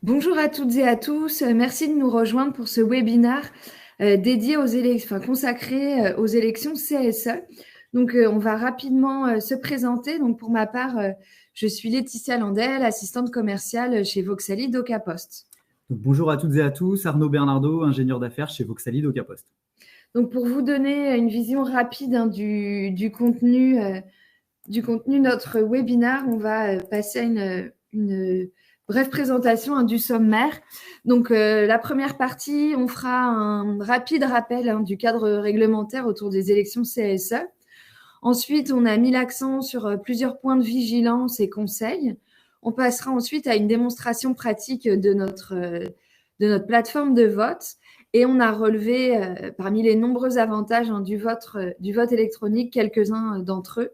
Bonjour à toutes et à tous. Merci de nous rejoindre pour ce webinaire dédié aux élections, consacré aux élections CSE. Donc, on va rapidement se présenter. Donc, pour ma part, je suis Laetitia Landel, assistante commerciale chez Voxali DocaPost. Donc, bonjour à toutes et à tous, Arnaud Bernardo, ingénieur d'affaires chez Voxali DocaPost. Donc, pour vous donner une vision rapide du contenu de notre webinaire, on va passer à une brève présentation du sommaire. Donc, la première partie, on fera un rapide rappel du cadre réglementaire autour des élections CSE. Ensuite, on a mis l'accent sur plusieurs points de vigilance et conseils. On passera ensuite à une démonstration pratique de notre plateforme de vote. Et on a relevé, parmi les nombreux avantages du vote électronique, quelques-uns d'entre eux.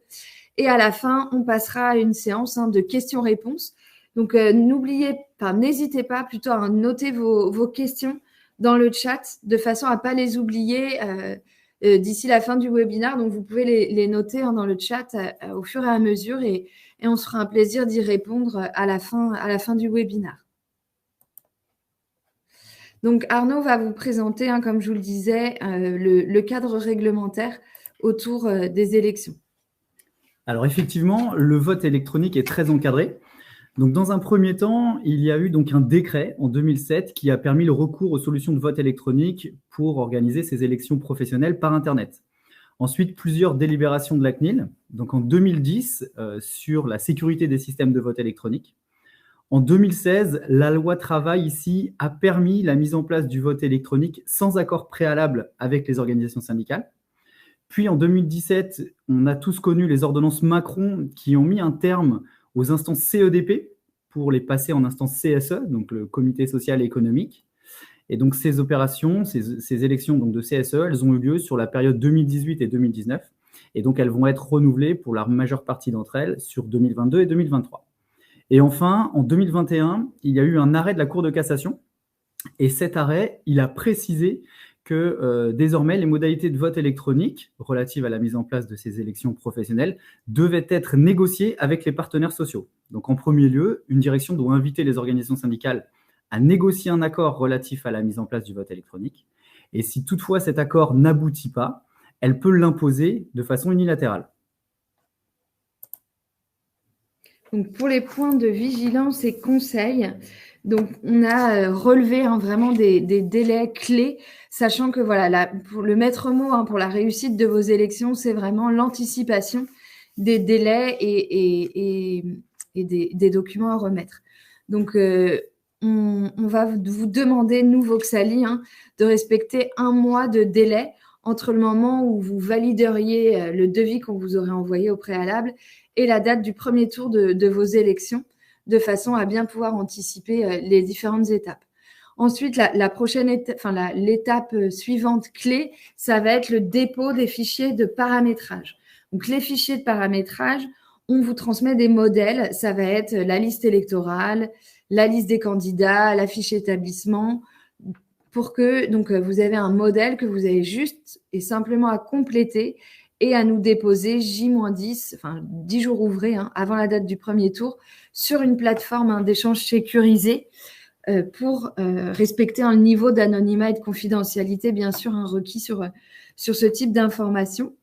Et à la fin, on passera à une séance de questions-réponses. Donc, n'hésitez pas plutôt à noter vos questions dans le chat de façon à ne pas les oublier d'ici la fin du webinaire. Donc, vous pouvez les noter dans le chat au fur et à mesure et on se fera un plaisir d'y répondre à la fin du webinaire. Donc, Arnaud va vous présenter, comme je vous le disais, le cadre réglementaire autour des élections. Alors effectivement, le vote électronique est très encadré. Donc dans un premier temps, il y a eu donc un décret en 2007 qui a permis le recours aux solutions de vote électronique pour organiser ces élections professionnelles par Internet. Ensuite, plusieurs délibérations de la CNIL, donc en 2010 sur la sécurité des systèmes de vote électronique. En 2016, la loi travail ici a permis la mise en place du vote électronique sans accord préalable avec les organisations syndicales. Puis en 2017, on a tous connu les ordonnances Macron qui ont mis un terme aux instances CEDP pour les passer en instances CSE, donc le Comité social et économique. Et donc ces opérations, ces élections donc de CSE, elles ont eu lieu sur la période 2018 et 2019. Et donc elles vont être renouvelées pour la majeure partie d'entre elles sur 2022 et 2023. Et enfin, en 2021, il y a eu un arrêt de la Cour de cassation. Et cet arrêt, il a précisé que désormais, les modalités de vote électronique relatives à la mise en place de ces élections professionnelles devaient être négociées avec les partenaires sociaux. Donc, en premier lieu, une direction doit inviter les organisations syndicales à négocier un accord relatif à la mise en place du vote électronique. Et si toutefois cet accord n'aboutit pas, elle peut l'imposer de façon unilatérale. Donc, pour les points de vigilance et conseils, donc on a relevé vraiment des délais clés, sachant que voilà, pour le maître mot pour la réussite de vos élections, c'est vraiment l'anticipation des délais et des documents à remettre. Donc, on va vous demander, nous, Voxali, de respecter 1 mois de délai entre le moment où vous valideriez le devis qu'on vous aurait envoyé au préalable et la date du premier tour de vos élections, de façon à bien pouvoir anticiper les différentes étapes. Ensuite, la prochaine étape, l'étape suivante clé, ça va être le dépôt des fichiers de paramétrage. Donc, les fichiers de paramétrage, on vous transmet des modèles. Ça va être la liste électorale, la liste des candidats, la fiche établissement, pour que donc vous avez un modèle que vous avez juste et simplement à compléter et à nous déposer J-10, 10 jours ouvrés avant la date du premier tour, sur une plateforme d'échange sécurisée pour respecter un niveau d'anonymat et de confidentialité, bien sûr, requis sur ce type d'information.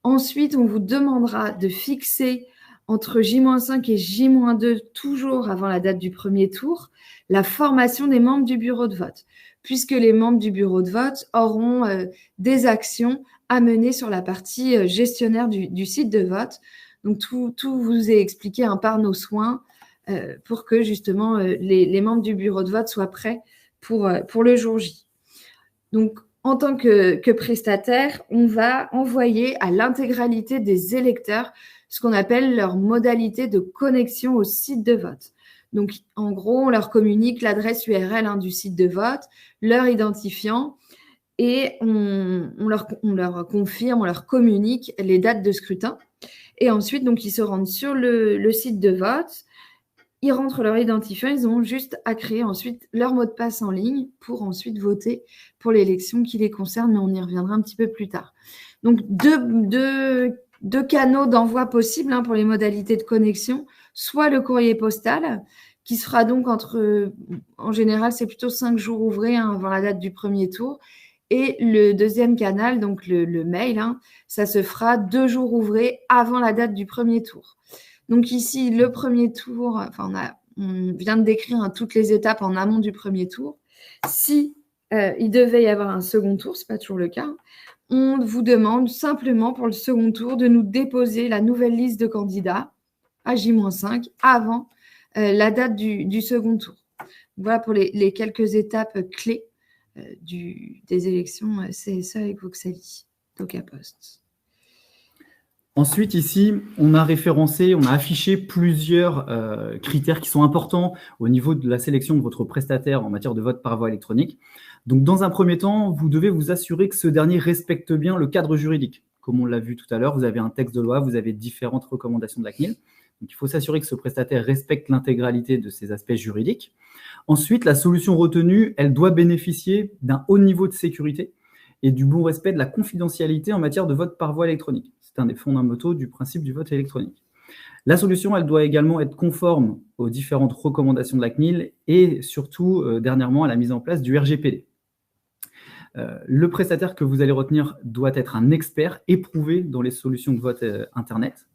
Ensuite, on vous demandera de fixer entre J-5 et J-2, toujours avant la date du premier tour, la formation des membres du bureau de vote, puisque les membres du bureau de vote auront des actions à mener sur la partie gestionnaire du site de vote. Donc, tout vous est expliqué par nos soins pour que, justement, les membres du bureau de vote soient prêts pour le jour J. Donc, en tant que prestataire, on va envoyer à l'intégralité des électeurs ce qu'on appelle leur modalité de connexion au site de vote. Donc, en gros, on leur communique l'adresse URL du site de vote, leur identifiant, et on leur confirme, on leur communique les dates de scrutin. Et ensuite, donc, ils se rendent sur le site de vote, ils rentrent leur identifiant, ils ont juste à créer ensuite leur mot de passe en ligne pour ensuite voter pour l'élection qui les concerne, mais on y reviendra un petit peu plus tard. Donc, deux canaux d'envoi possibles pour les modalités de connexion, soit le courrier postal, qui se fera donc en général, c'est plutôt 5 jours ouvrés avant la date du premier tour. Et le deuxième canal, donc le mail, ça se fera 2 jours ouvrés avant la date du premier tour. Donc ici, le premier tour, on vient de décrire toutes les étapes en amont du premier tour. Si il devait y avoir un second tour, ce n'est pas toujours le cas, on vous demande simplement pour le second tour de nous déposer la nouvelle liste de candidats à J-5 avant la date du second tour. Voilà pour les quelques étapes clés des élections CSE avec Voxali, DocaPost. Ensuite, ici, on a affiché plusieurs critères qui sont importants au niveau de la sélection de votre prestataire en matière de vote par voie électronique. Donc, dans un premier temps, vous devez vous assurer que ce dernier respecte bien le cadre juridique. Comme on l'a vu tout à l'heure, vous avez un texte de loi, vous avez différentes recommandations de la CNIL. Donc, il faut s'assurer que ce prestataire respecte l'intégralité de ces aspects juridiques. Ensuite, la solution retenue, elle doit bénéficier d'un haut niveau de sécurité et du bon respect de la confidentialité en matière de vote par voie électronique. C'est un des fondamentaux du principe du vote électronique. La solution, elle doit également être conforme aux différentes recommandations de la CNIL et surtout, dernièrement, à la mise en place du RGPD. Le prestataire que vous allez retenir doit être un expert éprouvé dans les solutions de vote Internet.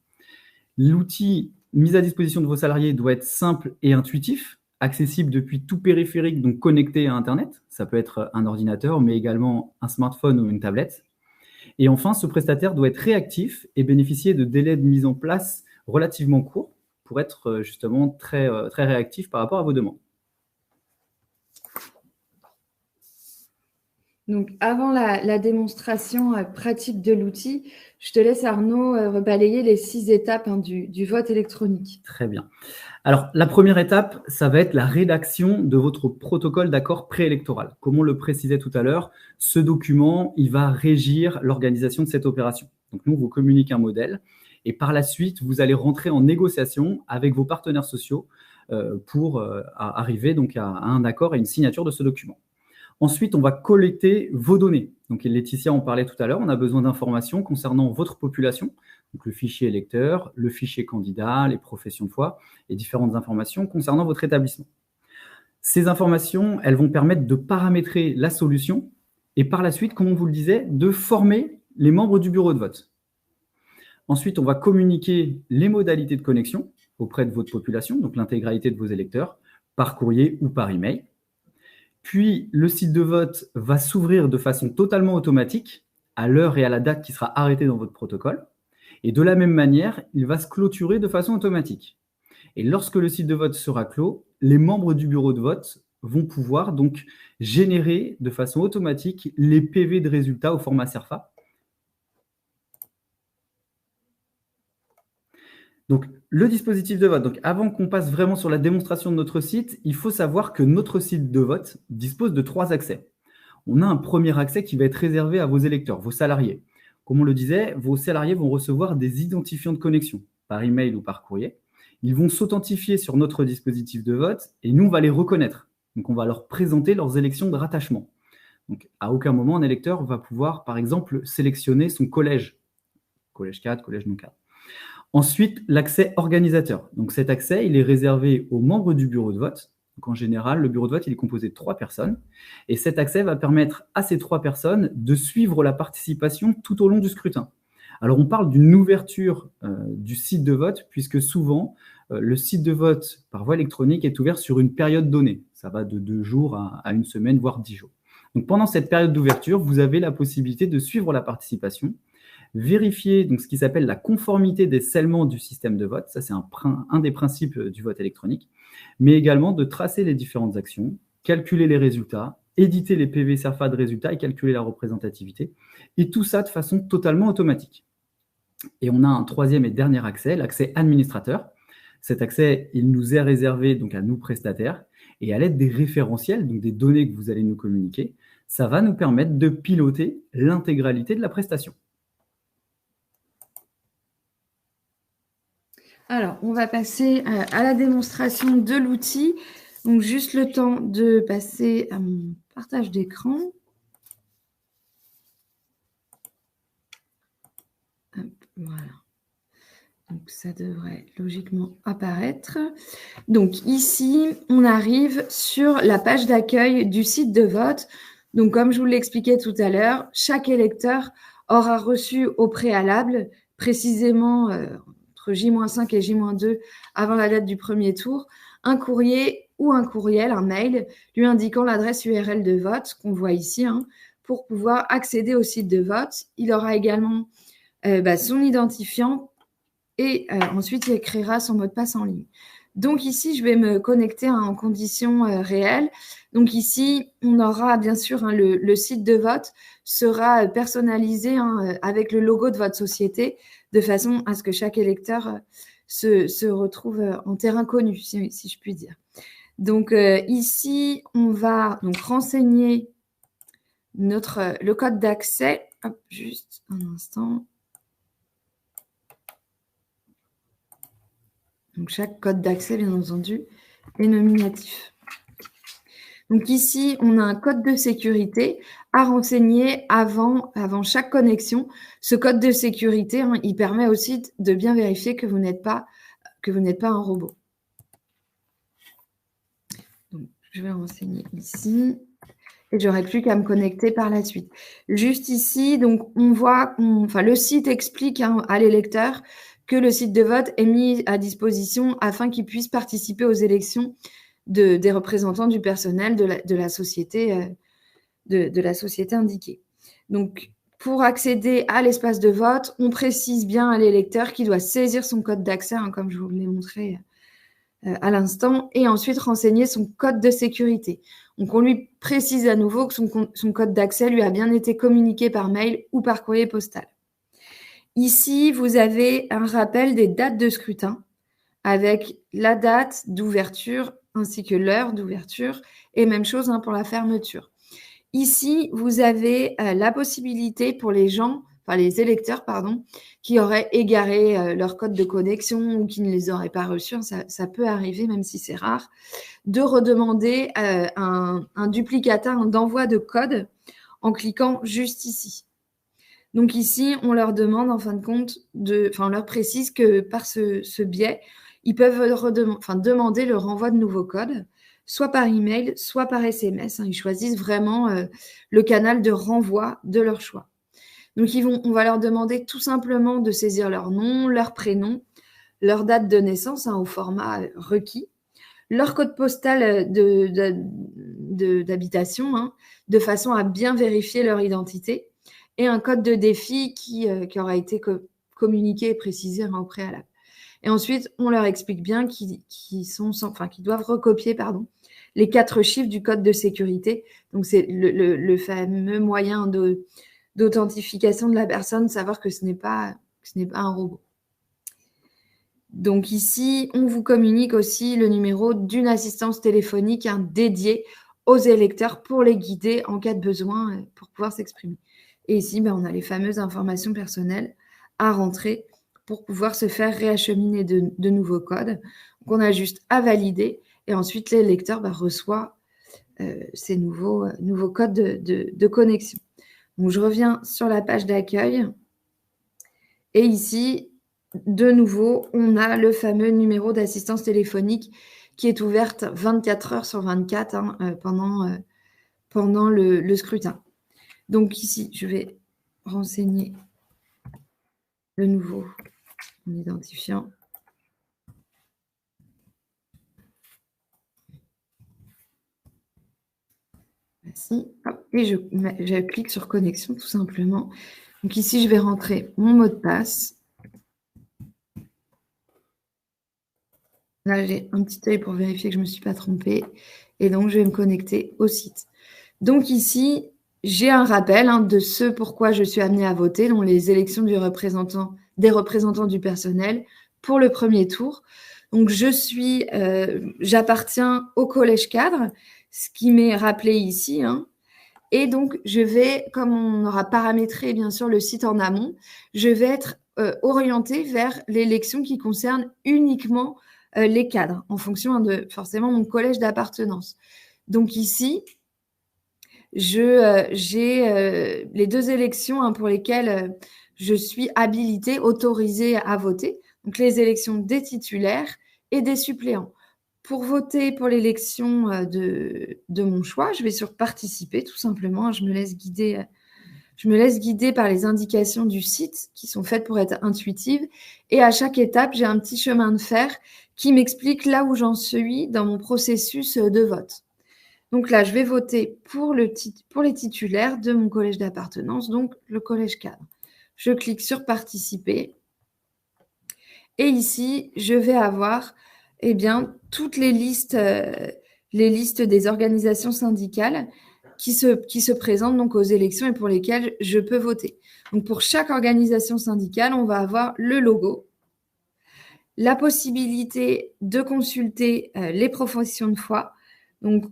L'outil mis à disposition de vos salariés doit être simple et intuitif, accessible depuis tout périphérique, donc connecté à Internet. Ça peut être un ordinateur, mais également un smartphone ou une tablette. Et enfin, ce prestataire doit être réactif et bénéficier de délais de mise en place relativement courts pour être justement très réactif par rapport à vos demandes. Donc, avant la démonstration pratique de l'outil, je te laisse, Arnaud, rebalayer les 6 étapes du vote électronique. Très bien. Alors, la première étape, ça va être la rédaction de votre protocole d'accord préélectoral. Comme on le précisait tout à l'heure, ce document, il va régir l'organisation de cette opération. Donc, nous, on vous communique un modèle et par la suite, vous allez rentrer en négociation avec vos partenaires sociaux pour arriver donc à un accord et une signature de ce document. Ensuite, on va collecter vos données. Donc, Laetitia en parlait tout à l'heure, on a besoin d'informations concernant votre population, donc le fichier électeur, le fichier candidat, les professions de foi et différentes informations concernant votre établissement. Ces informations, elles vont permettre de paramétrer la solution et par la suite, comme on vous le disait, de former les membres du bureau de vote. Ensuite, on va communiquer les modalités de connexion auprès de votre population, donc l'intégralité de vos électeurs, par courrier ou par email. Puis, le site de vote va s'ouvrir de façon totalement automatique à l'heure et à la date qui sera arrêtée dans votre protocole. Et de la même manière, il va se clôturer de façon automatique. Et lorsque le site de vote sera clos, les membres du bureau de vote vont pouvoir donc générer de façon automatique les PV de résultats au format CERFA. Donc, le dispositif de vote. Donc, avant qu'on passe vraiment sur la démonstration de notre site, il faut savoir que notre site de vote dispose de 3 accès. On a un premier accès qui va être réservé à vos électeurs, vos salariés. Comme on le disait, vos salariés vont recevoir des identifiants de connexion par email ou par courrier. Ils vont s'authentifier sur notre dispositif de vote et nous, on va les reconnaître. Donc, on va leur présenter leurs élections de rattachement. Donc, à aucun moment, un électeur va pouvoir, par exemple, sélectionner son collège. Collège 4, collège non 4. Ensuite, l'accès organisateur. Donc, cet accès, il est réservé aux membres du bureau de vote. Donc, en général, le bureau de vote, il est composé de 3 personnes. Et cet accès va permettre à ces 3 personnes de suivre la participation tout au long du scrutin. Alors, on parle d'une ouverture du site de vote, puisque souvent, le site de vote par voie électronique est ouvert sur une période donnée. Ça va de 2 jours à 1 semaine, voire 10 jours. Donc, pendant cette période d'ouverture, vous avez la possibilité de suivre la participation, vérifier donc, ce qui s'appelle la conformité des scellements du système de vote. Ça, c'est un des principes du vote électronique. Mais également de tracer les différentes actions, calculer les résultats, éditer les PV CERFA de résultats et calculer la représentativité. Et tout ça de façon totalement automatique. Et on a un 3e et dernier accès, l'accès administrateur. Cet accès, il nous est réservé donc à nous prestataires. Et à l'aide des référentiels, donc des données que vous allez nous communiquer, ça va nous permettre de piloter l'intégralité de la prestation. Alors, on va passer à la démonstration de l'outil. Donc, juste le temps de passer à mon partage d'écran. Voilà. Donc, ça devrait logiquement apparaître. Donc, ici, on arrive sur la page d'accueil du site de vote. Donc, comme je vous l'expliquais tout à l'heure, chaque électeur aura reçu au préalable, précisément entre J-5 et J-2, avant la date du premier tour, un courrier ou un courriel, un mail, lui indiquant l'adresse URL de vote qu'on voit ici, pour pouvoir accéder au site de vote. Il aura également son identifiant et ensuite, il créera son mot de passe en ligne. Donc ici, je vais me connecter en conditions réelles. Donc ici, on aura bien sûr le site de vote sera personnalisé avec le logo de votre société de façon à ce que chaque électeur se retrouve en terrain connu, si je puis dire. Donc ici, on va donc renseigner le code d'accès. Hop, juste un instant. Donc, chaque code d'accès, bien entendu, est nominatif. Donc, ici, on a un code de sécurité à renseigner avant chaque connexion. Ce code de sécurité, il permet aussi de bien vérifier que vous n'êtes pas un robot. Donc, je vais renseigner ici. Et j'aurai plus qu'à me connecter par la suite. Juste ici, donc, on voit, le site explique à l'électeur que le site de vote est mis à disposition afin qu'il puisse participer aux élections des représentants du personnel de la société indiquée. Donc, pour accéder à l'espace de vote, on précise bien à l'électeur qu'il doit saisir son code d'accès, comme je vous l'ai montré à l'instant, et ensuite renseigner son code de sécurité. Donc, on lui précise à nouveau que son code d'accès lui a bien été communiqué par mail ou par courrier postal. Ici, vous avez un rappel des dates de scrutin avec la date d'ouverture ainsi que l'heure d'ouverture et même chose pour la fermeture. Ici, vous avez la possibilité pour les électeurs, qui auraient égaré leur code de connexion ou qui ne les auraient pas reçus, ça peut arriver même si c'est rare, de redemander un duplicata d'envoi de code en cliquant juste ici. Donc ici, on leur demande, en fin de compte, on leur précise que par ce biais, ils peuvent demander le renvoi de nouveaux codes, soit par email, soit par SMS. Ils choisissent vraiment le canal de renvoi de leur choix. Donc on va leur demander tout simplement de saisir leur nom, leur prénom, leur date de naissance au format requis, leur code postal d'habitation, de façon à bien vérifier leur identité, et un code de défi qui aura été communiqué et précisé au préalable. Et ensuite, on leur explique bien qu'ils doivent recopier les 4 chiffres du code de sécurité. Donc, c'est le fameux moyen d'authentification de la personne, savoir que ce n'est pas un robot. Donc ici, on vous communique aussi le numéro d'une assistance téléphonique dédiée aux électeurs pour les guider en cas de besoin pour pouvoir s'exprimer. Et ici, on a les fameuses informations personnelles à rentrer pour pouvoir se faire réacheminer de nouveaux codes. Donc, on a juste à valider et ensuite l'électeur reçoit ces nouveaux codes de connexion. Donc, je reviens sur la page d'accueil et ici, de nouveau, on a le fameux numéro d'assistance téléphonique qui est ouverte 24 heures sur 24 pendant le scrutin. Donc ici, je vais renseigner de nouveau mon identifiant. Voici. Et je clique sur connexion tout simplement. Donc ici, je vais rentrer mon mot de passe. Là, j'ai un petit œil pour vérifier que je ne me suis pas trompée. Et donc, je vais me connecter au site. Donc ici, j'ai un rappel de ce pourquoi je suis amenée à voter, donc les élections des représentants du personnel pour le premier tour. Donc, j'appartiens au collège cadre, ce qui m'est rappelé ici. Et donc, je vais, comme on aura paramétré bien sûr le site en amont, je vais être orientée vers l'élection qui concerne uniquement les cadres, en fonction de forcément mon collège d'appartenance. Donc ici, j'ai les 2 élections pour lesquelles je suis habilitée, autorisée à voter. Donc, les élections des titulaires et des suppléants. Pour voter pour l'élection de mon choix, je vais sur participer tout simplement. Je me laisse guider par les indications du site qui sont faites pour être intuitives. Et à chaque étape, j'ai un petit chemin de fer qui m'explique là où j'en suis dans mon processus de vote. Donc là, je vais voter pour les titulaires de mon collège d'appartenance, donc le collège cadre. Je clique sur participer. Et ici, je vais avoir toutes les listes des organisations syndicales qui se présentent donc aux élections et pour lesquelles je peux voter. Donc, pour chaque organisation syndicale, on va avoir le logo, la possibilité de consulter les professions de foi, donc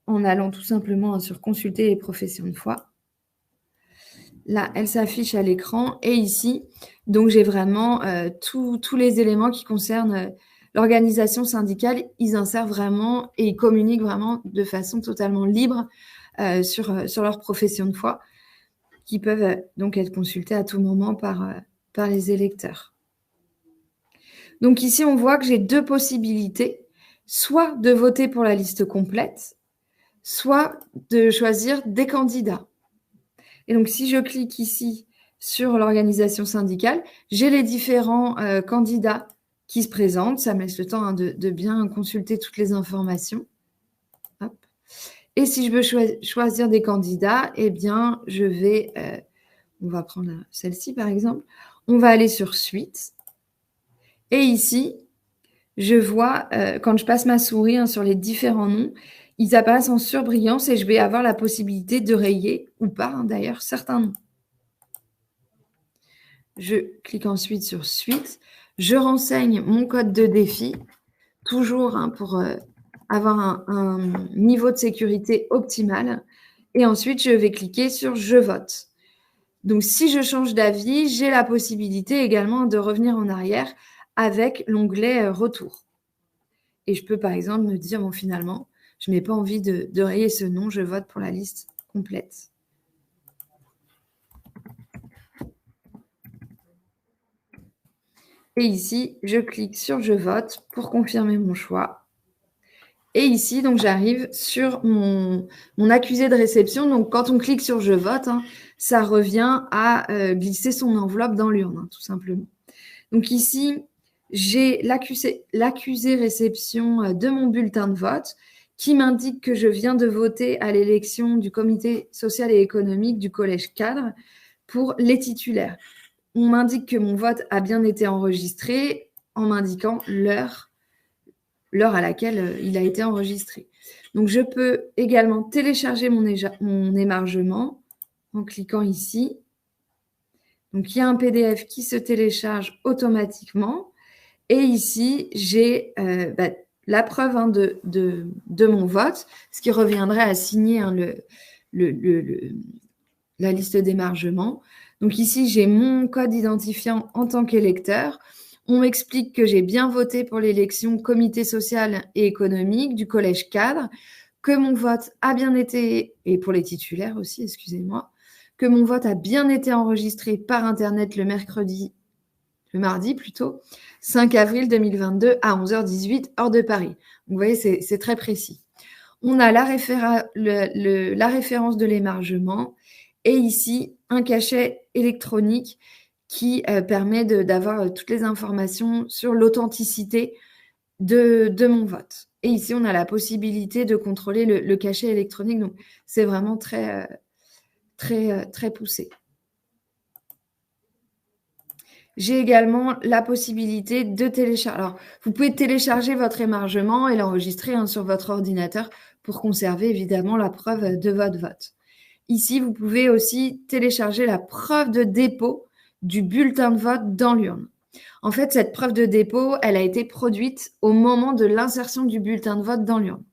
en allant tout simplement sur consulter les professions de foi. Là, elle s'affiche à l'écran et ici, donc j'ai vraiment tous les éléments qui concernent l'organisation syndicale. Ils insèrent vraiment et ils communiquent vraiment de façon totalement libre sur leur profession de foi, qui peuvent donc être consultés à tout moment par les électeurs. Donc ici, on voit que j'ai deux possibilités, soit de voter pour la liste complète, soit de choisir des candidats. Et donc, si je clique ici sur l'organisation syndicale, j'ai les différents candidats qui se présentent. Ça me laisse le temps de bien consulter toutes les informations. Hop. Et si je veux choisir des candidats, eh bien, je vais... on va prendre celle-ci, par exemple. On va aller sur « Suite ». Et ici, je vois, quand je passe ma souris sur les différents noms, ils apparaissent en surbrillance et je vais avoir la possibilité de rayer, ou pas d'ailleurs, certains noms. Je clique ensuite sur « Suite ». Je renseigne mon code de défi, toujours pour avoir un niveau de sécurité optimal. Et ensuite, je vais cliquer sur « Je vote ». Donc, si je change d'avis, j'ai la possibilité également de revenir en arrière avec l'onglet « Retour ». Et je peux, par exemple, me dire, bon, finalement, je n'ai pas envie de rayer ce nom, je vote pour la liste complète. Et ici, je clique sur « Je vote » pour confirmer mon choix. Et ici, donc, j'arrive sur mon accusé de réception. Donc, quand on clique sur « Je vote », ça revient à glisser son enveloppe dans l'urne, tout simplement. Donc ici, j'ai l'accusé réception de mon bulletin de vote qui m'indique que je viens de voter à l'élection du comité social et économique du collège cadre pour les titulaires. On m'indique que mon vote a bien été enregistré en m'indiquant l'heure à laquelle il a été enregistré. Donc, je peux également télécharger mon émargement en cliquant ici. Donc, il y a un PDF qui se télécharge automatiquement. Et ici, j'ai la preuve de mon vote, ce qui reviendrait à signer la liste d'émargement. Donc ici, j'ai mon code identifiant en tant qu'électeur. On m'explique que j'ai bien voté pour l'élection comité social et économique du collège cadre, que mon vote a bien été, et pour les titulaires aussi, excusez-moi, que mon vote a bien été enregistré par Internet le mardi, 5 avril 2022 à 11h18, heure de Paris. Donc, vous voyez, c'est très précis. On a la référence de l'émargement et ici, un cachet électronique qui permet d'avoir toutes les informations sur l'authenticité de mon vote. Et ici, on a la possibilité de contrôler le cachet électronique. Donc, c'est vraiment très, très, très poussé. J'ai également la possibilité de télécharger. Alors, vous pouvez télécharger votre émargement et l'enregistrer sur votre ordinateur pour conserver évidemment la preuve de votre vote. Ici, vous pouvez aussi télécharger la preuve de dépôt du bulletin de vote dans l'urne. En fait, cette preuve de dépôt, elle a été produite au moment de l'insertion du bulletin de vote dans l'urne.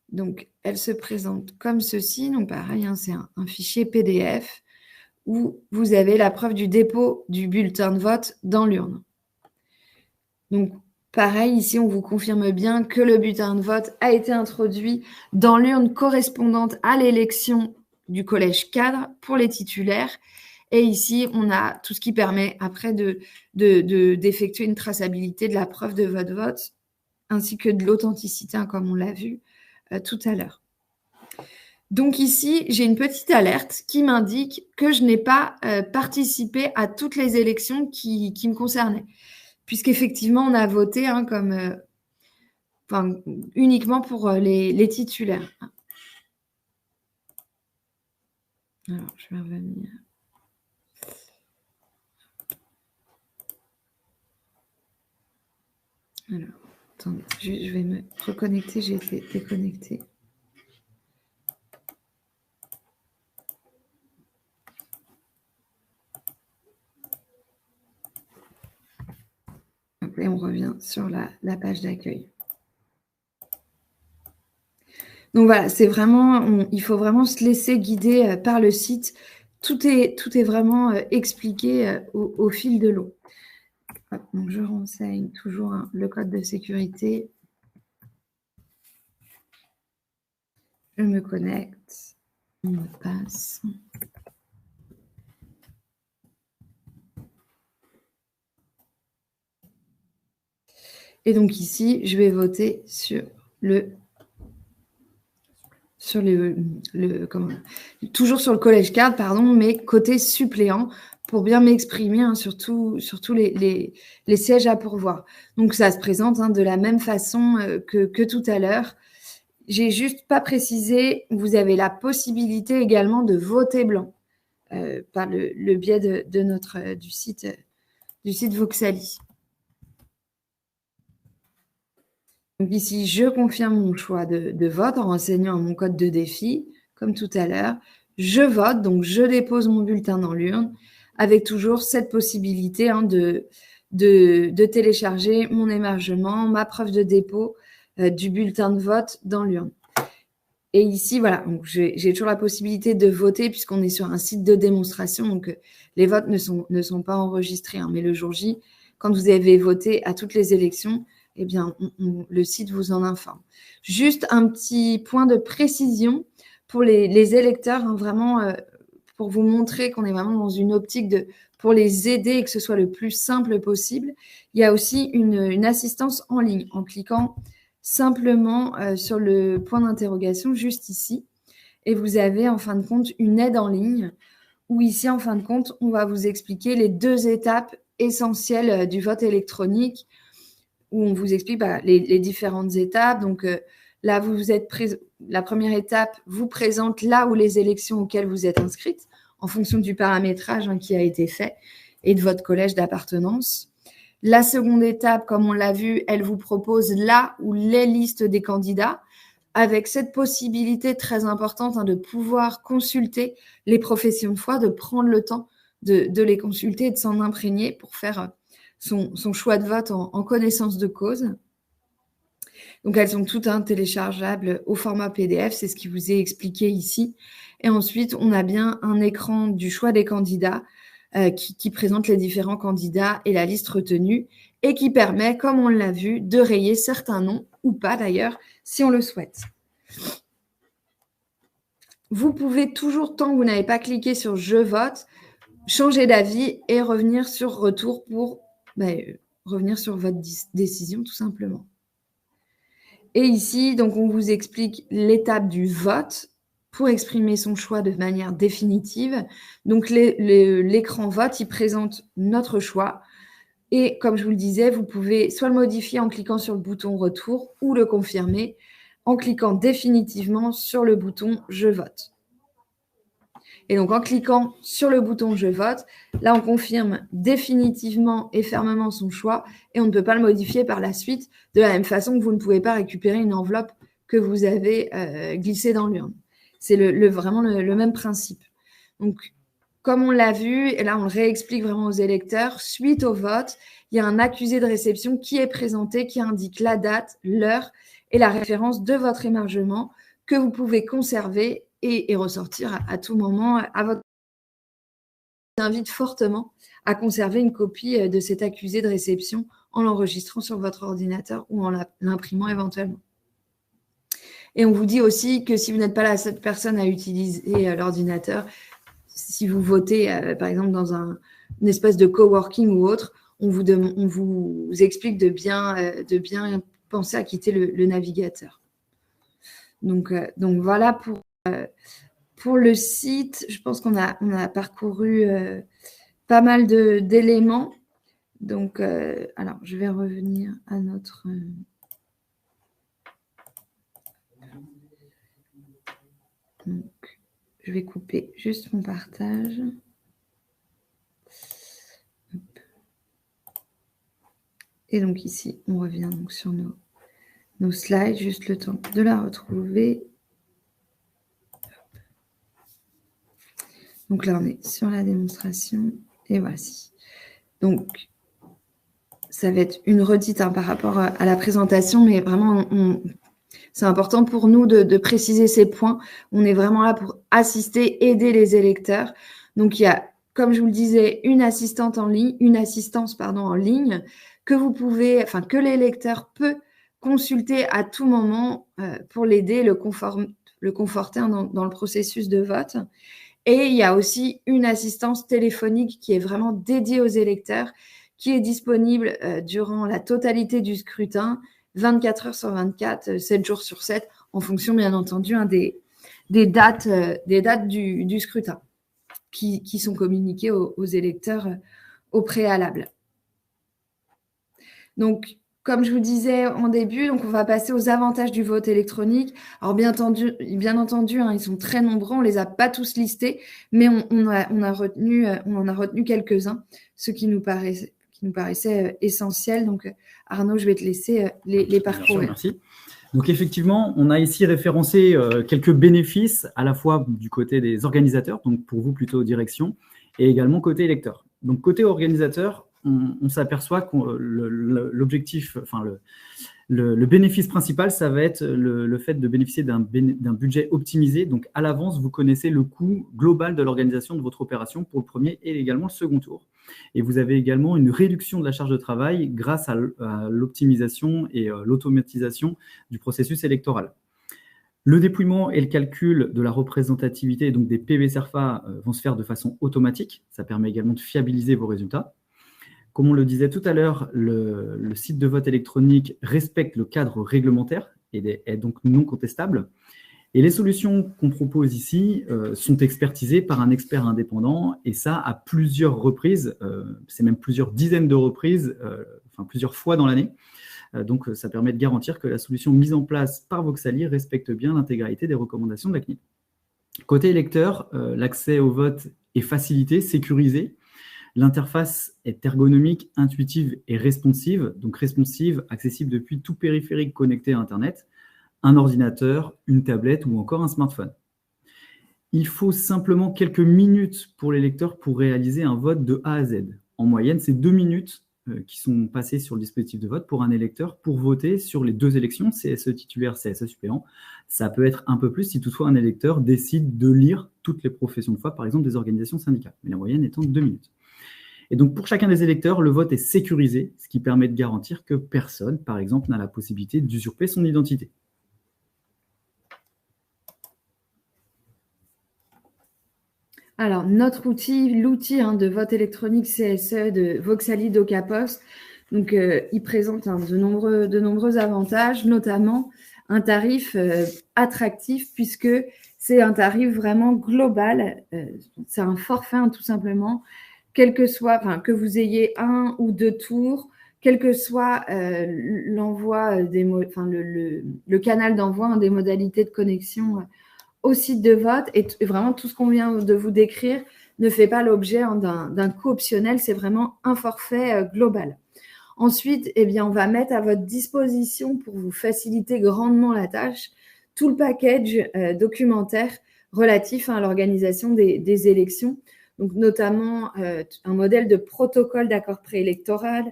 Donc, elle se présente comme ceci. Donc, pareil, c'est un fichier PDF où vous avez la preuve du dépôt du bulletin de vote dans l'urne. Donc, pareil, ici, on vous confirme bien que le bulletin de vote a été introduit dans l'urne correspondante à l'élection du collège cadre pour les titulaires Et ici, on a tout ce qui permet après d'effectuer une traçabilité de la preuve de votre vote, ainsi que de l'authenticité, hein, comme on l'a vu tout à l'heure. Donc ici, j'ai une petite alerte qui m'indique que je n'ai pas participé à toutes les élections qui me concernaient, puisqu'effectivement, on a voté hein, uniquement pour les titulaires. Alors, je vais revenir. Alors, attendez, je vais me reconnecter, j'ai été déconnectée. Et on revient sur la page d'accueil. Donc voilà, c'est vraiment, il faut vraiment se laisser guider par le site. Tout est vraiment expliqué au fil de l'eau. Donc je renseigne toujours hein, le code de sécurité. Je me connecte. On me passe. Et donc ici, je vais voter sur toujours sur le collège card, pardon, mais côté suppléant, pour bien m'exprimer hein, sur tous les sièges à pourvoir. Donc ça se présente hein, de la même façon que tout à l'heure. J'ai juste pas précisé, vous avez la possibilité également de voter blanc par le biais du site Voxali. Donc ici, je confirme mon choix de vote en renseignant mon code de défi, comme tout à l'heure. Je vote, donc je dépose mon bulletin dans l'urne, avec toujours cette possibilité hein, de télécharger mon émargement, ma preuve de dépôt du bulletin de vote dans l'urne. Et ici, voilà, j'ai toujours la possibilité de voter puisqu'on est sur un site de démonstration, donc les votes ne sont pas enregistrés. Hein, mais le jour J, quand vous avez voté à toutes les élections, eh bien, le site vous en informe. Juste un petit point de précision pour les électeurs, hein, vraiment pour vous montrer qu'on est vraiment dans une optique pour les aider et que ce soit le plus simple possible. Il y a aussi une assistance en ligne en cliquant simplement sur le point d'interrogation juste ici. Et vous avez en fin de compte une aide en ligne où ici, en fin de compte, on va vous expliquer les 2 étapes essentielles du vote électronique où on vous explique les différentes étapes. Donc là, la première étape vous présente là où les élections auxquelles vous êtes inscrites en fonction du paramétrage hein, qui a été fait et de votre collège d'appartenance. La seconde étape, comme on l'a vu, elle vous propose là où les listes des candidats avec cette possibilité très importante hein, de pouvoir consulter les professions de foi, de prendre le temps de les consulter et de s'en imprégner pour faire son choix de vote en connaissance de cause. Donc, elles sont toutes téléchargeables au format PDF, c'est ce qui vous est expliqué ici. Et ensuite, on a bien un écran du choix des candidats qui présente les différents candidats et la liste retenue et qui permet, comme on l'a vu, de rayer certains noms ou pas d'ailleurs, si on le souhaite. Vous pouvez toujours, tant que vous n'avez pas cliqué sur « Je vote », changer d'avis et revenir sur « Retour » pour revenir sur votre décision tout simplement. Et ici, donc, on vous explique l'étape du vote pour exprimer son choix de manière définitive. Donc, l'écran vote, il présente notre choix. Et comme je vous le disais, vous pouvez soit le modifier en cliquant sur le bouton « Retour » ou le confirmer en cliquant définitivement sur le bouton « Je vote ». Et donc, en cliquant sur le bouton « Je vote », là, on confirme définitivement et fermement son choix et on ne peut pas le modifier par la suite de la même façon que vous ne pouvez pas récupérer une enveloppe que vous avez glissée dans l'urne. C'est vraiment le même principe. Donc, comme on l'a vu, et là, on le réexplique vraiment aux électeurs, suite au vote, il y a un accusé de réception qui est présenté, qui indique la date, l'heure et la référence de votre émargement que vous pouvez conserver et ressortir à tout moment à votre. Je vous invite fortement à conserver une copie de cet accusé de réception en l'enregistrant sur votre ordinateur ou en l'imprimant éventuellement. Et on vous dit aussi que si vous n'êtes pas la seule personne à utiliser l'ordinateur, si vous votez, par exemple, dans une espèce de coworking ou autre, on vous explique de bien penser à quitter le navigateur. Donc voilà pour le site. Je pense qu'on a parcouru pas mal d'éléments. Donc, alors, je vais revenir à notre... Donc, je vais couper juste mon partage. Et donc ici, on revient donc sur nos slides, juste le temps de la retrouver. Donc là, on est sur la démonstration et voici. Donc, ça va être une redite par rapport à la présentation, mais vraiment, c'est important pour nous de préciser ces points. On est vraiment là pour assister, aider les électeurs. Donc, il y a, comme je vous le disais, une assistance en ligne que vous pouvez, enfin, que l'électeur peut consulter à tout moment pour l'aider, le conforter dans le processus de vote. Et il y a aussi une assistance téléphonique qui est vraiment dédiée aux électeurs, qui est disponible durant la totalité du scrutin, 24 heures sur 24, 7 jours sur 7, en fonction, bien entendu, des dates du scrutin qui sont communiquées aux électeurs au préalable. Donc, comme je vous disais en début, donc on va passer aux avantages du vote électronique. Alors, bien entendu, ils sont très nombreux, on ne les a pas tous listés, mais on en a retenu quelques-uns, ceux qui nous paraissaient essentiels. Donc, Arnaud, je vais te laisser les parcourir. Merci. Donc, effectivement, on a ici référencé quelques bénéfices, à la fois du côté des organisateurs, donc pour vous plutôt direction, et également côté électeur. Donc, côté organisateur, on s'aperçoit que l'objectif, enfin le bénéfice principal, ça va être le fait de bénéficier d'un budget optimisé. Donc, à l'avance, vous connaissez le coût global de l'organisation de votre opération pour le premier et également le second tour. Et vous avez également une réduction de la charge de travail grâce à l'optimisation et l'automatisation du processus électoral. Le dépouillement et le calcul de la représentativité, donc des PV-CERFA, vont se faire de façon automatique. Ça permet également de fiabiliser vos résultats. Comme on le disait tout à l'heure, le site de vote électronique respecte le cadre réglementaire et est donc non contestable. Et les solutions qu'on propose ici sont expertisées par un expert indépendant, et ça à plusieurs reprises, c'est même plusieurs dizaines de reprises, enfin plusieurs fois dans l'année. Donc ça permet de garantir que la solution mise en place par Voxali respecte bien l'intégralité des recommandations de la CNIL. Côté électeur, l'accès au vote est facilité, sécurisé. L'interface est ergonomique, intuitive et responsive. Donc responsive, accessible depuis tout périphérique connecté à Internet, un ordinateur, une tablette ou encore un smartphone. Il faut simplement quelques minutes pour l'électeur pour réaliser un vote de A à Z. En moyenne, c'est 2 minutes qui sont passées sur le dispositif de vote pour un électeur pour voter sur les 2 élections, CSE titulaire, CSE suppléant. Ça peut être un peu plus si toutefois un électeur décide de lire toutes les professions de foi, par exemple des organisations syndicales, mais la moyenne étant de 2 minutes. Et donc, pour chacun des électeurs, le vote est sécurisé, ce qui permet de garantir que personne, par exemple, n'a la possibilité d'usurper son identité. Alors, notre outil, l'outil de vote électronique CSE de Voxali DocaPost, donc il présente de nombreux avantages, notamment un tarif attractif, puisque c'est un tarif vraiment global. C'est un forfait, tout simplement. Quel que soit, que vous ayez 1 ou 2 tours, quel que soit l'envoi le canal d'envoi des modalités de connexion au site de vote, et vraiment tout ce qu'on vient de vous décrire ne fait pas l'objet d'un coût optionnel, c'est vraiment un forfait global. Ensuite, on va mettre à votre disposition, pour vous faciliter grandement la tâche, tout le package documentaire relatif à l'organisation des élections. Donc, notamment un modèle de protocole d'accord préélectoral,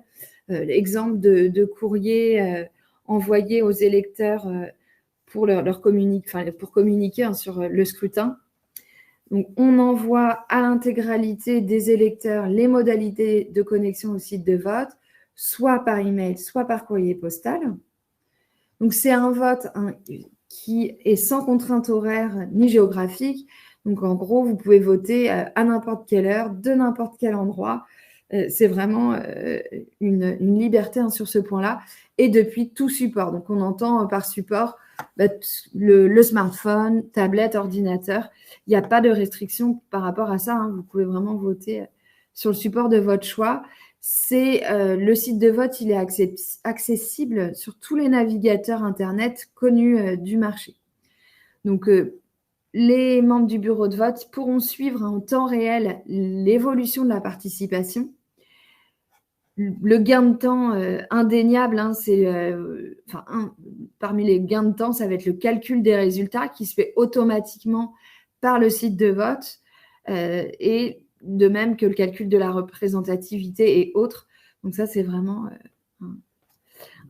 l'exemple de courrier envoyé aux électeurs pour communiquer sur le scrutin. Donc, on envoie à l'intégralité des électeurs les modalités de connexion au site de vote, soit par email, soit par courrier postal. Donc, c'est un vote qui est sans contrainte horaire ni géographique. Donc, en gros, vous pouvez voter à n'importe quelle heure, de n'importe quel endroit. C'est vraiment une liberté sur ce point-là. Et depuis tout support. Donc, on entend par support le smartphone, tablette, ordinateur. Il n'y a pas de restriction par rapport à ça. Vous pouvez vraiment voter sur le support de votre choix. Le site de vote, il est accessible sur tous les navigateurs Internet connus du marché. Donc, les membres du bureau de vote pourront suivre en temps réel l'évolution de la participation. Le gain de temps indéniable, parmi les gains de temps, ça va être le calcul des résultats qui se fait automatiquement par le site de vote et de même que le calcul de la représentativité et autres. Donc ça, c'est vraiment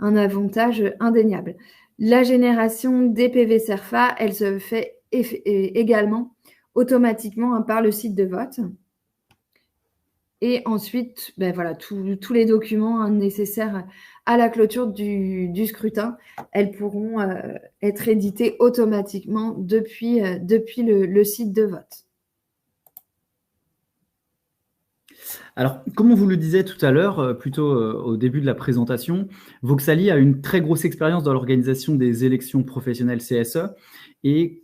un avantage indéniable. La génération des PV CERFA, elle se fait également automatiquement par le site de vote. Et ensuite, tous les documents nécessaires à la clôture du scrutin, elles pourront être édités automatiquement depuis le site de vote. Alors, comme on vous le disait tout à l'heure, plutôt au début de la présentation, Voxali a une très grosse expérience dans l'organisation des élections professionnelles CSE et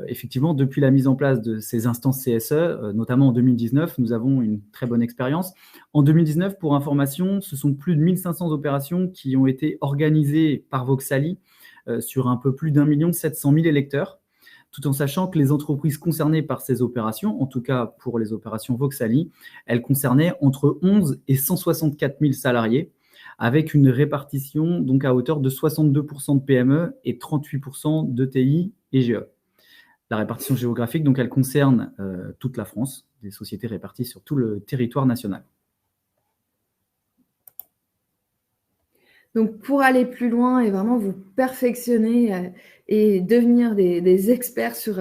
effectivement, depuis la mise en place de ces instances CSE, notamment en 2019, nous avons une très bonne expérience. En 2019, pour information, ce sont plus de 1500 opérations qui ont été organisées par Voxali sur un peu plus d'1 700 000 électeurs, tout en sachant que les entreprises concernées par ces opérations, en tout cas pour les opérations Voxali, elles concernaient entre 11 et 164 000 salariés, avec une répartition donc à hauteur de 62% de PME et 38% d'ETI et GE. La répartition géographique, donc, elle concerne toute la France, des sociétés réparties sur tout le territoire national. Donc, pour aller plus loin et vraiment vous perfectionner et devenir des experts sur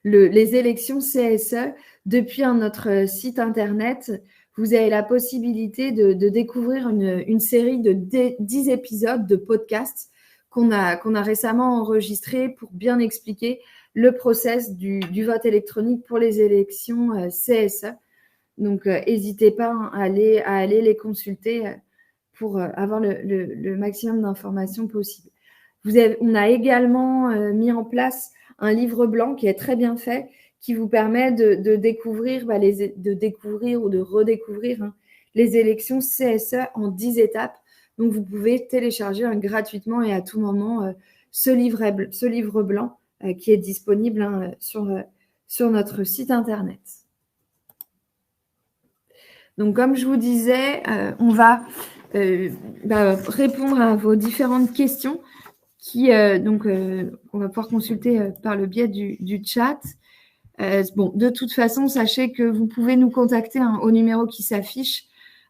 les élections CSE, depuis notre site internet, vous avez la possibilité de découvrir une série de 10 épisodes de podcasts qu'on a récemment enregistrés pour bien expliquer le process du vote électronique pour les élections CSE. Donc, n'hésitez pas à aller les consulter pour avoir le maximum d'informations possible. On a également mis en place un livre blanc qui est très bien fait, qui vous permet de découvrir ou de redécouvrir les élections CSE en 10 étapes. Donc, vous pouvez télécharger gratuitement et à tout moment ce livre blanc qui est disponible sur notre site internet. Donc, comme je vous disais, on va répondre à vos différentes questions on va pouvoir consulter par le biais du chat. De toute façon, sachez que vous pouvez nous contacter au numéro qui s'affiche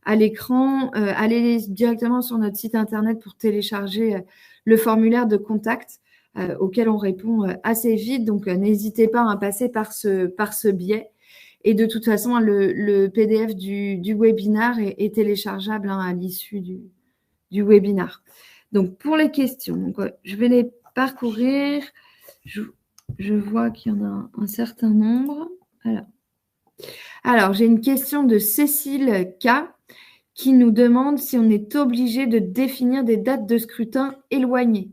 à l'écran. Allez directement sur notre site internet pour télécharger le formulaire de contact auquel on répond assez vite. Donc, n'hésitez pas à passer par ce biais. Et de toute façon, le PDF du webinar est téléchargeable à l'issue du webinar. Donc, pour les questions, je vais les parcourir. Je vois qu'il y en a un certain nombre. Alors, j'ai une question de Cécile K qui nous demande si on est obligé de définir des dates de scrutin éloignées.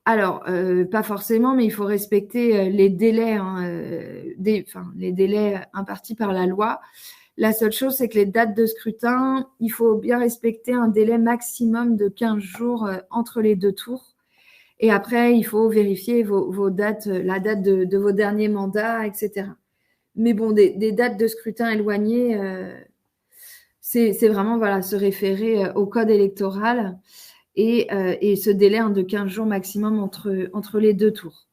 Alors, pas forcément, mais il faut respecter les délais, les délais impartis par la loi. La seule chose, c'est que les dates de scrutin, il faut bien respecter un délai maximum de 15 jours entre les deux tours. Et après, il faut vérifier vos dates, la date de vos derniers mandats, etc. Mais bon, des dates de scrutin éloignées, c'est vraiment se référer au code électoral et ce délai de 15 jours maximum entre les deux tours.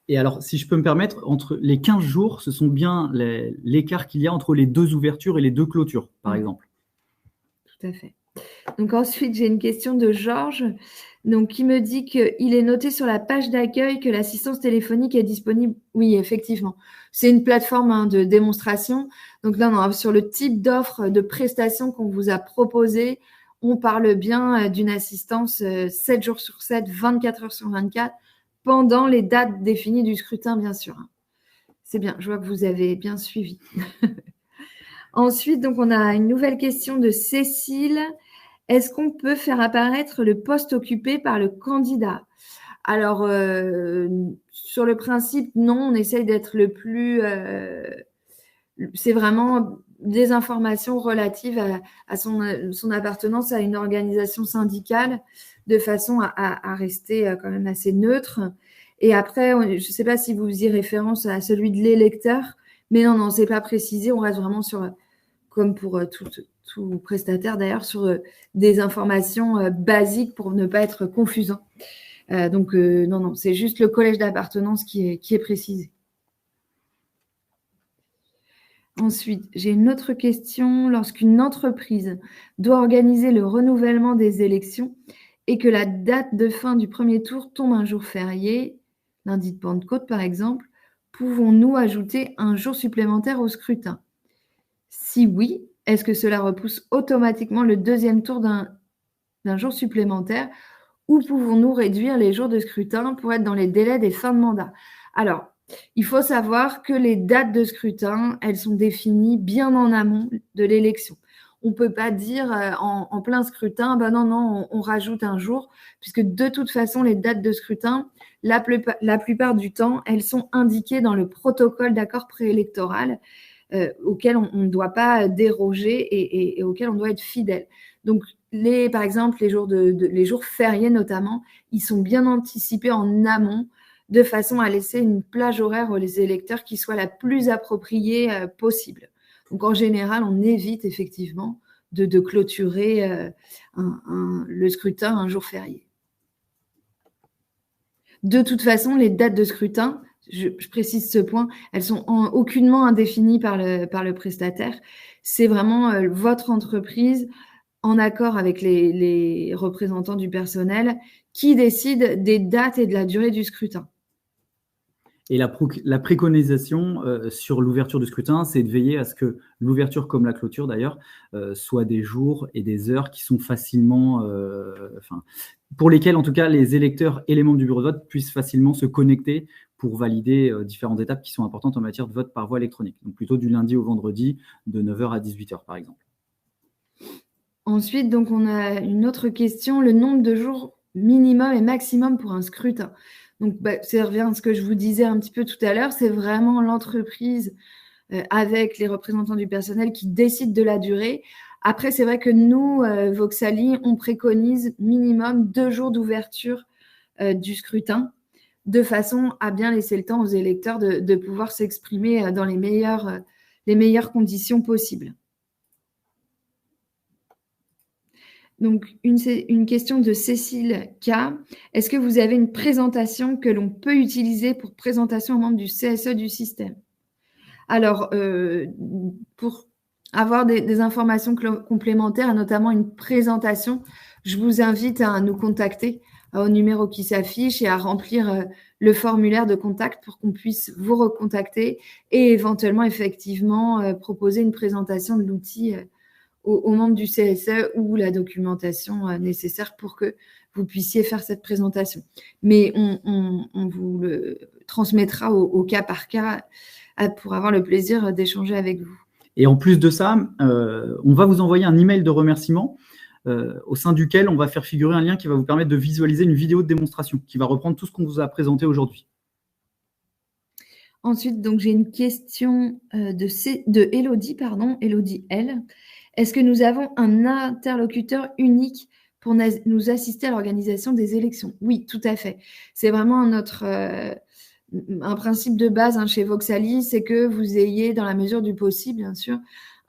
Et alors, si je peux me permettre, entre les 15 jours, ce sont bien l'écart qu'il y a entre les deux ouvertures et les deux clôtures, par exemple. Tout à fait. Donc ensuite, j'ai une question de Georges qui me dit qu'il est noté sur la page d'accueil que l'assistance téléphonique est disponible. Oui, effectivement. C'est une plateforme de démonstration. Donc là, sur le type d'offre de prestation qu'on vous a proposé, on parle bien d'une assistance 7 jours sur 7, 24 heures sur 24, pendant les dates définies du scrutin, bien sûr. C'est bien, je vois que vous avez bien suivi. Ensuite, donc, on a une nouvelle question de Cécile. Est-ce qu'on peut faire apparaître le poste occupé par le candidat? Alors, sur le principe, non, on essaye d'être le plus... c'est vraiment des informations relatives à son appartenance à une organisation syndicale, de façon à rester quand même assez neutre. Et après, je ne sais pas si vous faisiez référence à celui de l'électeur, mais non, c'est pas précisé. On reste vraiment sur, comme pour tout prestataire d'ailleurs, sur des informations basiques pour ne pas être confusant. Donc, non, c'est juste le collège d'appartenance qui est précisé. Ensuite, j'ai une autre question. Lorsqu'une entreprise doit organiser le renouvellement des élections et que la date de fin du premier tour tombe un jour férié, lundi de Pentecôte par exemple, pouvons-nous ajouter un jour supplémentaire au scrutin? Si oui, est-ce que cela repousse automatiquement le deuxième tour d'un jour supplémentaire, ou pouvons-nous réduire les jours de scrutin pour être dans les délais des fins de mandat? Alors, il faut savoir que les dates de scrutin, elles sont définies bien en amont de l'élection. On ne peut pas dire en plein scrutin, non, on rajoute un jour, puisque de toute façon, les dates de scrutin, la plupart du temps, elles sont indiquées dans le protocole d'accord préélectoral auquel on ne doit pas déroger et auquel on doit être fidèle. Donc, par exemple, les jours fériés notamment, ils sont bien anticipés en amont, de façon à laisser une plage horaire aux électeurs qui soit la plus appropriée possible. Donc, en général, on évite effectivement de clôturer le scrutin un jour férié. De toute façon, les dates de scrutin, je précise ce point, elles sont aucunement indéfinies par le prestataire. C'est vraiment votre entreprise, en accord avec les représentants du personnel, qui décide des dates et de la durée du scrutin. Et la préconisation sur l'ouverture du scrutin, c'est de veiller à ce que l'ouverture, comme la clôture d'ailleurs, soit des jours et des heures qui sont facilement, pour lesquels en tout cas les électeurs et les membres du bureau de vote puissent facilement se connecter pour valider différentes étapes qui sont importantes en matière de vote par voie électronique. Donc plutôt du lundi au vendredi, de 9h à 18h par exemple. Ensuite, donc on a une autre question, le nombre de jours minimum et maximum pour un scrutin. Donc, ça revient à ce que je vous disais un petit peu tout à l'heure, c'est vraiment l'entreprise avec les représentants du personnel qui décide de la durée. Après, c'est vrai que nous, Voxali, on préconise minimum 2 jours d'ouverture du scrutin, de façon à bien laisser le temps aux électeurs de pouvoir s'exprimer dans les meilleures conditions possibles. Donc, une question de Cécile K. Est-ce que vous avez une présentation que l'on peut utiliser pour présentation aux membres du CSE du système? Alors, pour avoir des informations complémentaires, notamment une présentation, je vous invite à nous contacter au numéro qui s'affiche et à remplir le formulaire de contact pour qu'on puisse vous recontacter et éventuellement, effectivement, proposer une présentation de l'outil aux membres du CSE ou la documentation nécessaire pour que vous puissiez faire cette présentation. Mais on vous le transmettra au cas par cas pour avoir le plaisir d'échanger avec vous. Et en plus de ça, on va vous envoyer un email de remerciement au sein duquel on va faire figurer un lien qui va vous permettre de visualiser une vidéo de démonstration qui va reprendre tout ce qu'on vous a présenté aujourd'hui. Ensuite, donc j'ai une question de Elodie, Elodie L. Est-ce que nous avons un interlocuteur unique pour nous assister à l'organisation des élections? Oui, tout à fait. C'est vraiment un principe de base chez Voxali, c'est que vous ayez, dans la mesure du possible, bien sûr,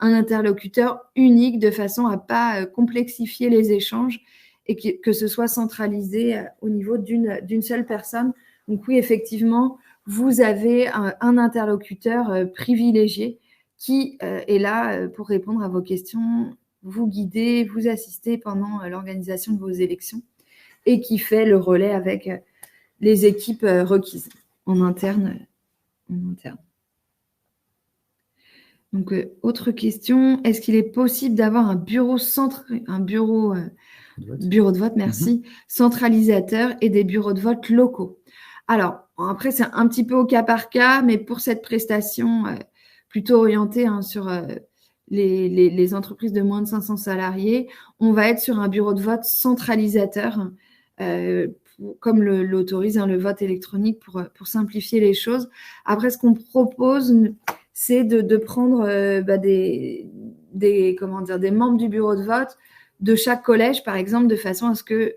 un interlocuteur unique de façon à ne pas complexifier les échanges et que ce soit centralisé au niveau d'une seule personne. Donc oui, effectivement, vous avez un interlocuteur privilégié qui est là pour répondre à vos questions, vous guider, vous assister pendant l'organisation de vos élections et qui fait le relais avec les équipes requises en interne. Donc, autre question, est-ce qu'il est possible d'avoir un bureau de vote, merci, centralisateur et des bureaux de vote locaux? Alors, Après, c'est un petit peu au cas par cas, mais pour cette prestation plutôt orientée sur les entreprises de moins de 500 salariés, on va être sur un bureau de vote centralisateur, comme l'autorise le vote électronique pour simplifier les choses. Après, ce qu'on propose, c'est de prendre des membres du bureau de vote de chaque collège, par exemple, de façon à ce que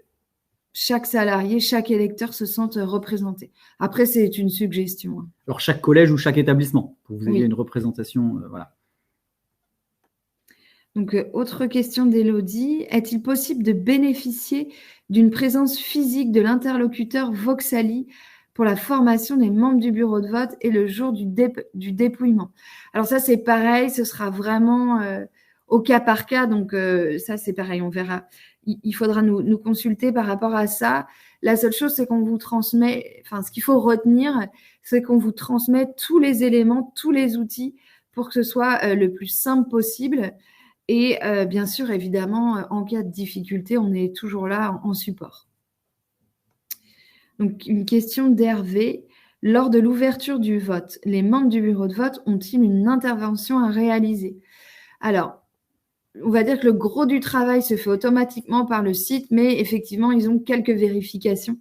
chaque salarié, chaque électeur se sente représenté. Après, c'est une suggestion. Alors, chaque collège ou chaque établissement, pour que vous ayez une représentation, voilà. Donc, autre question d'Élodie. Est-il possible de bénéficier d'une présence physique de l'interlocuteur Voxali pour la formation des membres du bureau de vote et le jour du dépouillement? Alors ça, c'est pareil, ce sera vraiment au cas par cas. Donc, ça, c'est pareil, on verra. Il faudra nous consulter par rapport à ça. La seule chose, c'est qu'on vous transmet, ce qu'il faut retenir, c'est qu'on vous transmet tous les éléments, tous les outils pour que ce soit le plus simple possible. Et bien sûr, évidemment, en cas de difficulté, on est toujours là en support. Donc, une question d'Hervé. Lors de l'ouverture du vote, les membres du bureau de vote ont-ils une intervention à réaliser? Alors, on va dire que le gros du travail se fait automatiquement par le site, mais effectivement, ils ont quelques vérifications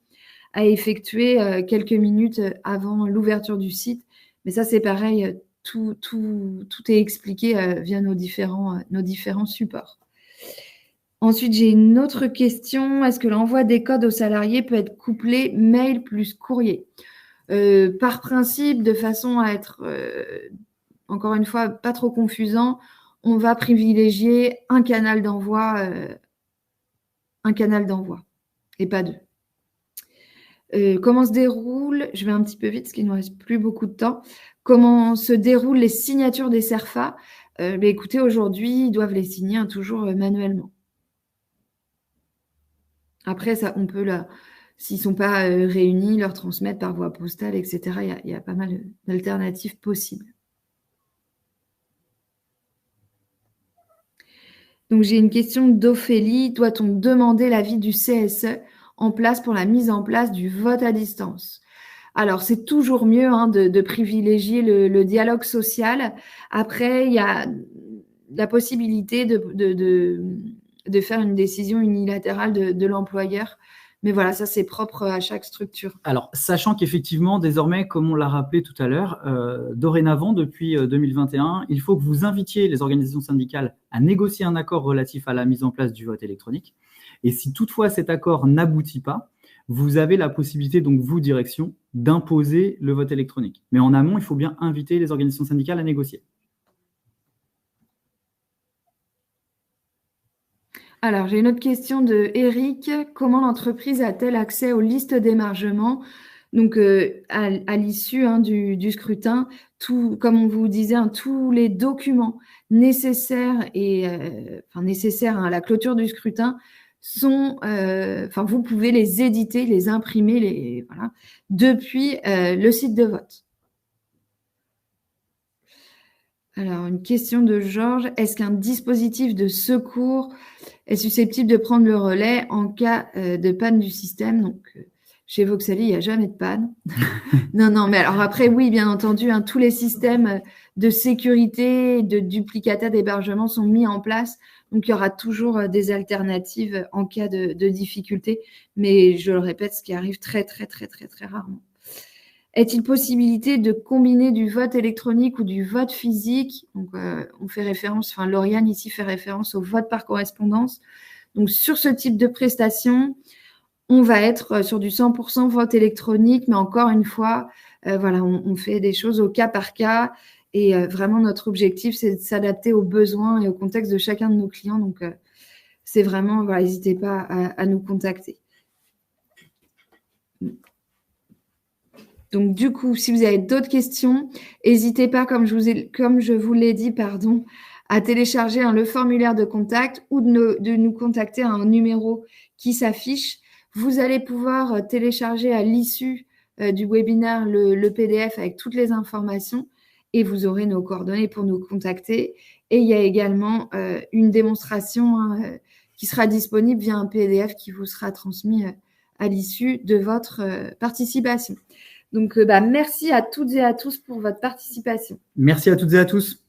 à effectuer quelques minutes avant l'ouverture du site. Mais ça, c'est pareil, tout est expliqué via nos différents supports. Ensuite, j'ai une autre question. Est-ce que l'envoi des codes aux salariés peut être couplé mail plus courrier? Par principe, de façon à être, encore une fois, pas trop confusant, on va privilégier un canal d'envoi et pas deux. Comment se déroule, je vais un petit peu vite parce qu'il ne nous reste plus beaucoup de temps, comment se déroulent les signatures des CERFA? Écoutez, aujourd'hui, ils doivent les signer toujours manuellement. Après, ça, on peut, s'ils ne sont pas réunis, leur transmettre par voie postale, etc. Il y a pas mal d'alternatives possibles. Donc, j'ai une question d'Ophélie. Doit-on demander l'avis du CSE en place pour la mise en place du vote à distance? Alors, c'est toujours mieux de privilégier le dialogue social. Après, il y a la possibilité de faire une décision unilatérale de l'employeur. Mais voilà, ça, c'est propre à chaque structure. Alors, sachant qu'effectivement, désormais, comme on l'a rappelé tout à l'heure, dorénavant, depuis 2021, il faut que vous invitiez les organisations syndicales à négocier un accord relatif à la mise en place du vote électronique. Et si toutefois cet accord n'aboutit pas, vous avez la possibilité, donc vous, direction, d'imposer le vote électronique. Mais en amont, il faut bien inviter les organisations syndicales à négocier. Alors, j'ai une autre question de Eric. Comment l'entreprise a-t-elle accès aux listes d'émargement? Donc, à l'issue du scrutin, comme on vous disait, tous les documents nécessaires nécessaires à la clôture du scrutin sont, vous pouvez les éditer, les imprimer, depuis le site de vote. Alors, une question de Georges. Est-ce qu'un dispositif de secours est susceptible de prendre le relais en cas de panne du système? Donc, chez Voxali, il n'y a jamais de panne. Non, mais alors après, oui, bien entendu, tous les systèmes de sécurité, de duplicata d'hébergement sont mis en place. Donc, il y aura toujours des alternatives en cas de difficulté. Mais je le répète, ce qui arrive très, très, très, très, très rarement. Est-il possibilité de combiner du vote électronique ou du vote physique? Donc, on fait référence, Lauriane ici fait référence au vote par correspondance. Donc, sur ce type de prestation, on va être sur du 100% vote électronique, mais encore une fois, on fait des choses au cas par cas. Et vraiment, notre objectif, c'est de s'adapter aux besoins et au contexte de chacun de nos clients. Donc, c'est vraiment, n'hésitez pas à nous contacter. Donc, du coup, si vous avez d'autres questions, n'hésitez pas, comme je vous l'ai dit, à télécharger le formulaire de contact ou de nous contacter à un numéro qui s'affiche. Vous allez pouvoir télécharger à l'issue du webinaire le PDF avec toutes les informations et vous aurez nos coordonnées pour nous contacter. Et il y a également une démonstration qui sera disponible via un PDF qui vous sera transmis à l'issue de votre participation. Donc, merci à toutes et à tous pour votre participation. Merci à toutes et à tous.